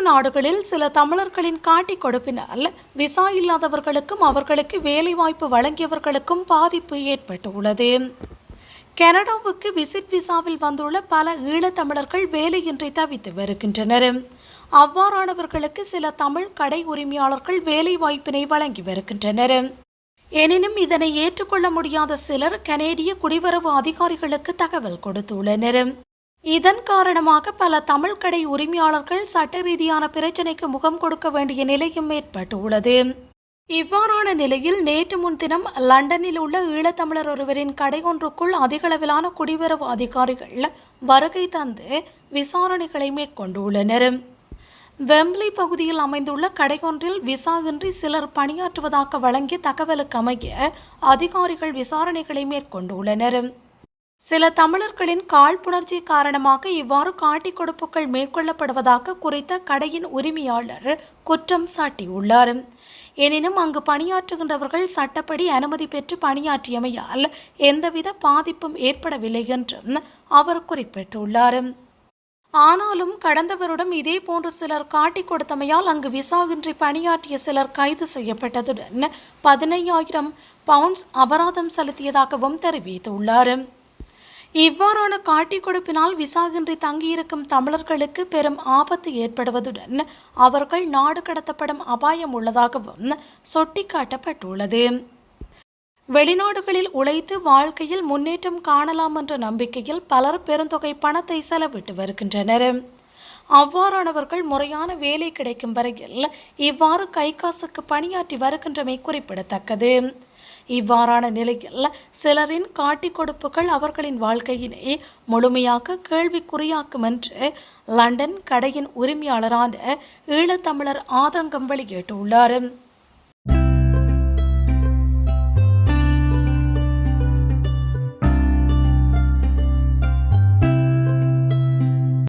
நாடுகளில் சில தமிழர்களின் காட்டிக் கொடுப்பினால் விசா இல்லாதவர்களுக்கும் அவர்களுக்கு வேலைவாய்ப்பு வழங்கியவர்களுக்கும் பாதிப்பு ஏற்பட்டுள்ளது. கனடாவுக்கு விசிட் விசாவில் வந்துள்ள பல ஈழத்தமிழர்கள் வேலையின்றி தவித்து வருகின்றனர். அவ்வாறானவர்களுக்கு சில தமிழ் கடை உரிமையாளர்கள் வேலை வாய்ப்பினை வழங்கி வருகின்றனர். எனினும் இதனை ஏற்றுக்கொள்ள முடியாத சிலர் கனேடிய குடிவரவு அதிகாரிகளுக்கு தகவல் கொடுத்துள்ளனர். இதன் காரணமாக பல தமிழ் கடை உரிமையாளர்கள் சட்ட ரீதியான பிரச்சினைக்கு முகம் கொடுக்க வேண்டிய நிலையும் ஏற்பட்டுள்ளது. இவ்வாறான நிலையில் நேற்று முன்தினம் லண்டனில் உள்ள ஈழத்தமிழர் ஒருவரின் கடை ஒன்றுக்குள் அதிகளவிலான குடிவரவு அதிகாரிகள் வருகை தந்து விசாரணைகளை மேற்கொண்டுள்ளனர். வெம்ப்லி பகுதியில் அமைந்துள்ள கடையொன்றில் விசா இன்றி சிலர் பணியாற்றுவதாக வழங்கிய தகவலுக்கு அமைய அதிகாரிகள் விசாரணைகளை மேற்கொண்டுள்ளனர். சில தமிழர்களின் காழ்ப்புணர்ச்சி காரணமாக இவ்வாறு காட்டிக் கொடுப்புகள் மேற்கொள்ளப்படுவதாக குறித்த கடையின் உரிமையாளர் குற்றம் சாட்டியுள்ளார். எனினும் அங்கு பணியாற்றுகின்றவர்கள் சட்டப்படி அனுமதி பெற்று பணியாற்றியமையால் எந்தவித பாதிப்பும் ஏற்படவில்லை என்றும் அவர் குறிப்பிட்டுள்ளார். ஆனாலும் கடந்த வருடம் இதேபோன்று சிலர் காட்டிக் கொடுத்தமையால் அங்கு விசா இன்றி பணியாற்றிய சிலர் கைது செய்யப்பட்டதுடன் 15,000 பவுண்ட்ஸ் அபராதம் செலுத்தியதாகவும் தெரிவித்துள்ளார். இவ்வாறான காட்டிக் கொடுப்பினால் விசாகின்றி தங்கியிருக்கும் தமிழர்களுக்கு பெரும் ஆபத்து ஏற்படுவதுடன் அவர்கள் நாடு கடத்தப்படும் அபாயம் உள்ளதாகவும் சுட்டிக்காட்டப்பட்டுள்ளது. வெளிநாடுகளில் உழைத்து வாழ்க்கையில் முன்னேற்றம் காணலாம் என்ற நம்பிக்கையில் பலர் பெருந்தொகை பணத்தை செலவிட்டு வருகின்றனர். அவ்வாறானவர்கள் முறையான வேலை கிடைக்கும் வரையில் இவ்வாறு கை காசுக்கு பணியாற்றி வருகின்றமை குறிப்பிடத்தக்கது. இவ்வாறான நிலையில் சிலரின் காட்டிக் கொடுப்புகள் அவர்களின் வாழ்க்கையினை முழுமையாக கேள்விக்குறியாக்கும் என்று லண்டன் கடையின் உரிமையாளரான ஈழத்தமிழர் ஆதங்கம் வெளியிட்டுள்ளார்.